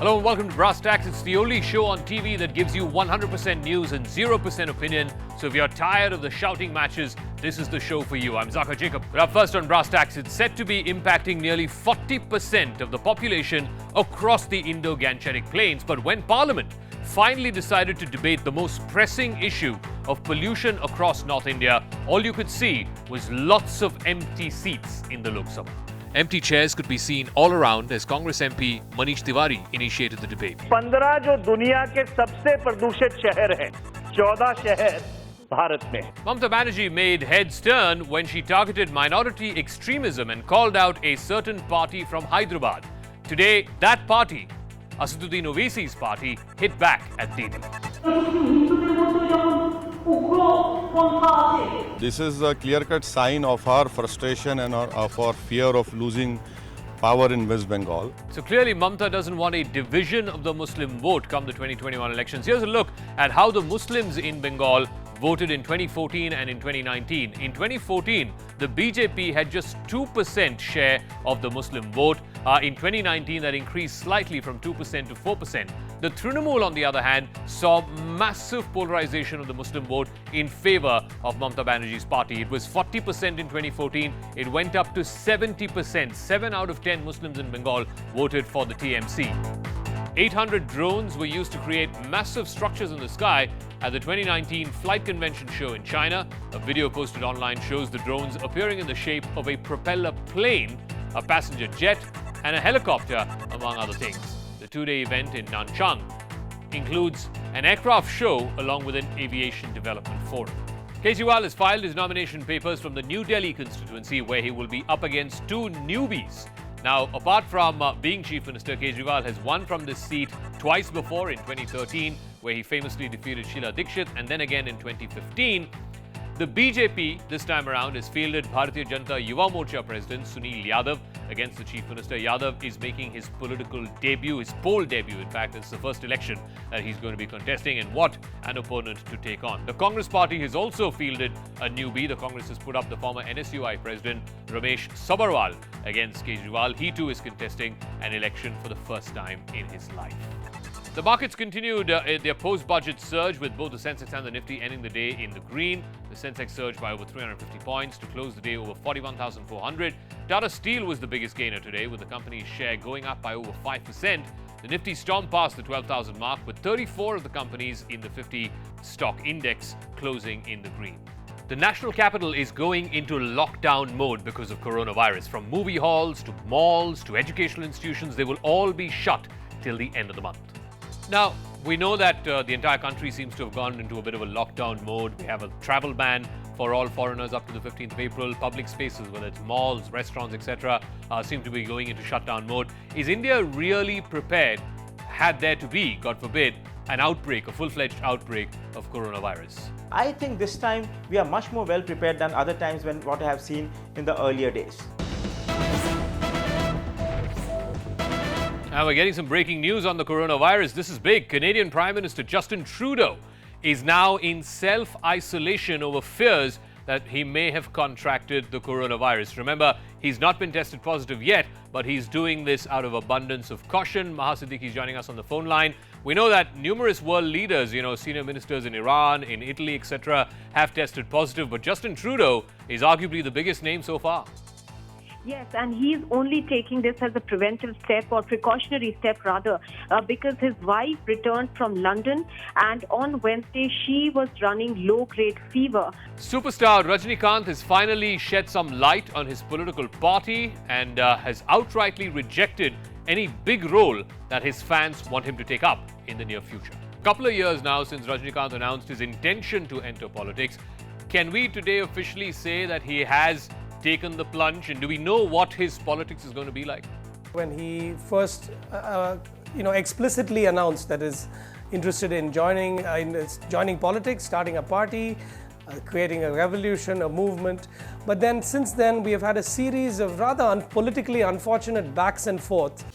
Hello and welcome to Brass Tacks. It's the only show on TV that gives you 100% news and 0% opinion. So if you're tired of the shouting matches, this is the show for you. I'm Zakka Jacob. But up first on Brass Tacks, it's said to be impacting nearly 40% of the population across the Indo-Gangetic Plains. But when Parliament finally decided to debate the most pressing issue of pollution across North India, all you could see was lots of empty seats in the Lok Sabha. Empty chairs could be seen all around as Congress MP Manish Tiwari initiated the debate. 15 जो दुनिया के सबसे प्रदूषित शहर हैं, 14 शहर भारत में. Mamata Banerjee made heads turn when she targeted minority extremism and called out a certain party from Hyderabad. Today, that party, Asaduddin Owaisi's party, hit back at Delhi. This is a clear-cut sign of our frustration and of our fear of losing power in West Bengal. So clearly Mamata doesn't want a division of the Muslim vote come the 2021 elections. Here's a look at how the Muslims in Bengal voted in 2014 and in 2019. In 2014, the BJP had just 2% share of the Muslim vote. In 2019, that increased slightly from 2% to 4%. The Trinamool, on the other hand, saw massive polarization of the Muslim vote in favor of Mamata Banerjee's party. It was 40% in 2014. It went up to 70%. 7 out of 10 Muslims in Bengal voted for the TMC. 800 drones were used to create massive structures in the sky at the 2019 Flight Convention show in China. A video posted online shows the drones appearing in the shape of a propeller plane, a passenger jet, and a helicopter, among other things. The two-day event in Nanchang includes an aircraft show along with an aviation development forum. Kejriwal has filed his nomination papers from the New Delhi constituency, where he will be up against two newbies. Now, apart from being Chief Minister, Kejriwal has won from this seat twice before, in 2013, where he famously defeated Sheila Dikshit, and then again in 2015. The BJP, this time around, has fielded Bharatiya Janata Yuva Morcha President Sunil Yadav against the Chief Minister. Yadav is making his political debut, his poll debut, in fact. It's the first election that he's going to be contesting, and what an opponent to take on. The Congress party has also fielded a newbie. The Congress has put up the former NSUI President Ramesh Sabarwal against Kejriwal. He too is contesting an election for the first time in his life. The markets continued their post-budget surge, with both the Sensex and the Nifty ending the day in the green. The Sensex surged by over 350 points to close the day over 41,400. Tata Steel was the biggest gainer today, with the company's share going up by over 5%. The Nifty stormed past the 12,000 mark, with 34 of the companies in the 50 stock index closing in the green. The national capital is going into lockdown mode because of coronavirus. From movie halls to malls to educational institutions, they will all be shut till the end of the month. Now, we know that the entire country seems to have gone into a bit of a lockdown mode. We have a travel ban for all foreigners up to the 15th of April. Public spaces, whether it's malls, restaurants, etc., seem to be going into shutdown mode. Is India really prepared, had there to be, God forbid, an outbreak, a full-fledged outbreak of coronavirus? I think this time we are much more well prepared than other times when what I have seen in the earlier days. Now we're getting some breaking news on the coronavirus. This is big. Canadian Prime Minister Justin Trudeau is now in self-isolation over fears that he may have contracted the coronavirus. Remember, he's not been tested positive yet, but he's doing this out of abundance of caution. Maha Siddiqui is joining us on the phone line. We know that numerous world leaders, senior ministers in Iran, in Italy, etc., have tested positive, but Justin Trudeau is arguably the biggest name so far. Yes, and he's only taking this as a preventive step, or precautionary step rather, because his wife returned from London, and on Wednesday she was running low-grade fever. Superstar Rajinikanth has finally shed some light on his political party and has outrightly rejected any big role that his fans want him to take up in the near future. A couple of years now since Rajinikanth announced his intention to enter politics. Can we today officially say that he has taken the plunge, and do we know what his politics is going to be like? When he first, explicitly announced that is interested in joining politics, starting a party, creating a revolution, a movement. But then since then, we have had a series of rather politically unfortunate backs and forth.